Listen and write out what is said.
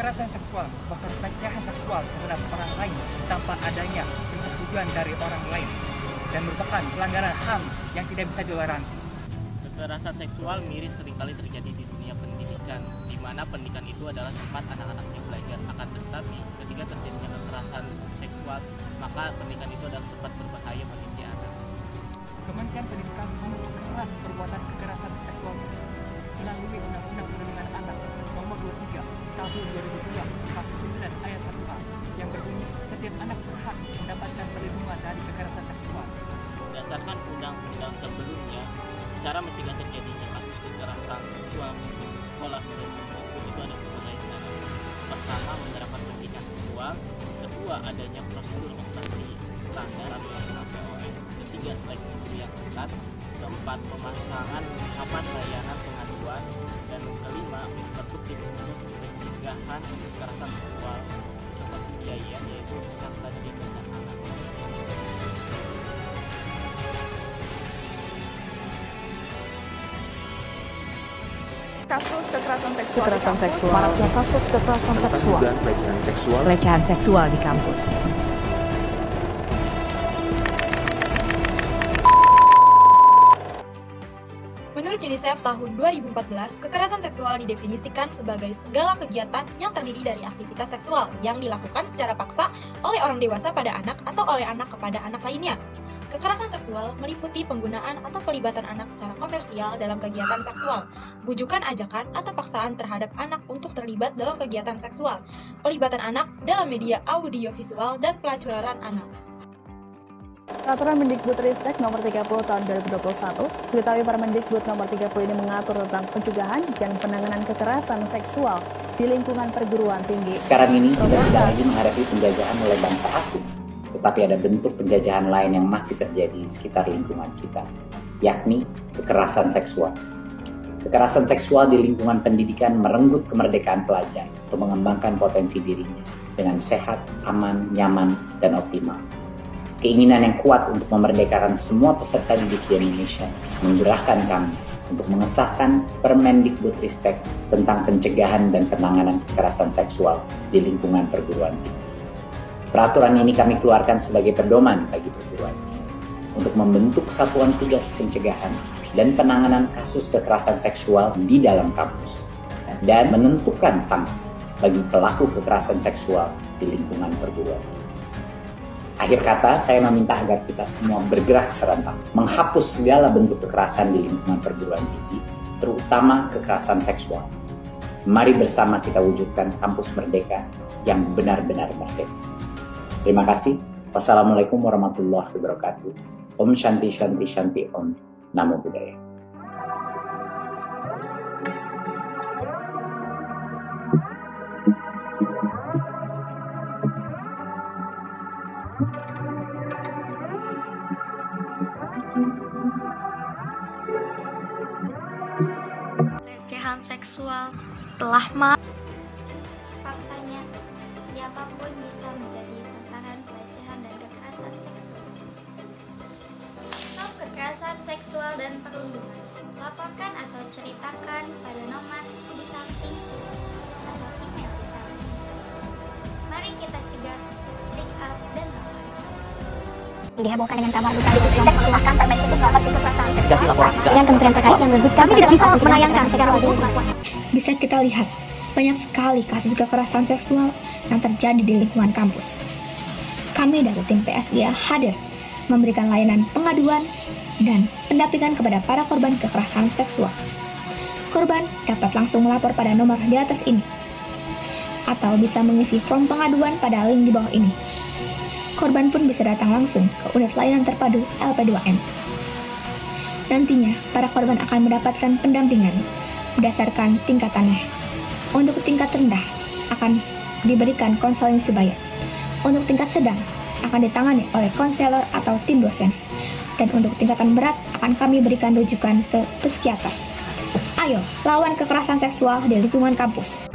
Kekerasan seksual bahkan pelecehan seksual terhadap orang lain tanpa adanya persetujuan dari orang lain dan merupakan pelanggaran HAM yang tidak bisa ditoleransi. Kekerasan seksual miris seringkali terjadi di dunia pendidikan, di mana pendidikan itu adalah tempat anak-anaknya belajar. Akan tetapi, ketika terjadinya kekerasan seksual, maka pendidikan itu adalah tempat berbahaya bagi si anak. Kementerian Pendidikan mengutuk keras perbuatan kekerasan seksual tersebut melalui Undang-Undang Perlindungan Anak Nomor 23 Tahun 2002 Pasal 9 Ayat 1A yang berbunyi setiap anak berhak mendapatkan perlindungan dari kekerasan seksual. Berdasarkan undang-undang sebelumnya, cara mencegah terjadinya kasus kekerasan seksual di sekolah maupun itu ada berbagai cara. Pertama, menerapkan pendidikan seksual. Kedua, adanya prosedur operasi standar atau yang POS. Ketiga, seleksi guru yang ketat. Keempat, pemasangan papan layanan pengaduan. Dan kelima, membentuk tim khusus pencegahan kekerasan seksual seperti biaya, yaitu kastadi dengan anak. Kasus kekerasan seksual. Maraknya kasus kekerasan seksual. Pelecehan seksual di kampus. Menurut UNICEF tahun 2014, kekerasan seksual didefinisikan sebagai segala kegiatan yang terdiri dari aktivitas seksual yang dilakukan secara paksa oleh orang dewasa pada anak atau oleh anak kepada anak lainnya. Kekerasan seksual meliputi penggunaan atau pelibatan anak secara komersial dalam kegiatan seksual, bujukan ajakan atau paksaan terhadap anak untuk terlibat dalam kegiatan seksual, pelibatan anak dalam media audiovisual, dan pelacuran anak. Peraturan Mendikbudristek Nomor 30 Tahun 2021, diketahui Permendikbud Nomor 30 ini mengatur tentang pencegahan dan penanganan kekerasan seksual di lingkungan perguruan tinggi. Sekarang ini kita tidak lagi menghadapi penjajahan oleh bangsa asing, tetapi ada bentuk penjajahan lain yang masih terjadi di sekitar lingkungan kita, yakni kekerasan seksual. Kekerasan seksual di lingkungan pendidikan merenggut kemerdekaan pelajar untuk mengembangkan potensi dirinya dengan sehat, aman, nyaman, dan optimal. Keinginan yang kuat untuk memerdekakan semua peserta didik di Indonesia menggerakkan kami untuk mengesahkan Permendikbudristek tentang pencegahan dan penanganan kekerasan seksual di lingkungan perguruan tinggi. Peraturan ini kami keluarkan sebagai pedoman bagi perguruan tinggi untuk membentuk satuan tugas pencegahan dan penanganan kasus kekerasan seksual di dalam kampus dan menentukan sanksi bagi pelaku kekerasan seksual di lingkungan perguruan tinggi. Akhir kata, saya meminta agar kita semua bergerak serentak, menghapus segala bentuk kekerasan di lingkungan perguruan tinggi, terutama kekerasan seksual. Mari bersama kita wujudkan kampus merdeka yang benar-benar merdeka. Terima kasih. Wassalamualaikum warahmatullahi wabarakatuh. Om Shanti Shanti Shanti Om. Namo Buddhaya. Pelecehan seksual telah faktanya, siapapun bisa menjadi sasaran pelecehan dan kekerasan seksual. Stop kekerasan seksual dan perundungan. Laporkan atau ceritakan pada nomor di samping atau email di samping. Mari kita cegah, speak up, dan lawan. Dihebohkan dengan kabar berita di yang menjelaskan Permendikbud Nomor 30 Kekerasan Seksual dengan kementerian terkait yang menyebut kami tidak bisa menayangkan secara umum. Bisa kita lihat banyak sekali kasus kekerasan seksual yang terjadi di lingkungan kampus. Kami dari tim PSGA hadir memberikan layanan pengaduan dan pendampingan kepada para korban kekerasan seksual. Korban dapat langsung melapor pada nomor di atas ini atau bisa mengisi form pengaduan pada link di bawah ini. Korban pun bisa datang langsung ke unit layanan terpadu LP2M. Nantinya, para korban akan mendapatkan pendampingan berdasarkan tingkatannya. Untuk tingkat rendah, akan diberikan konseling sebaya. Untuk tingkat sedang, akan ditangani oleh konselor atau tim dosen. Dan untuk tingkatan berat, akan kami berikan rujukan ke psikiater. Ayo, lawan kekerasan seksual di lingkungan kampus.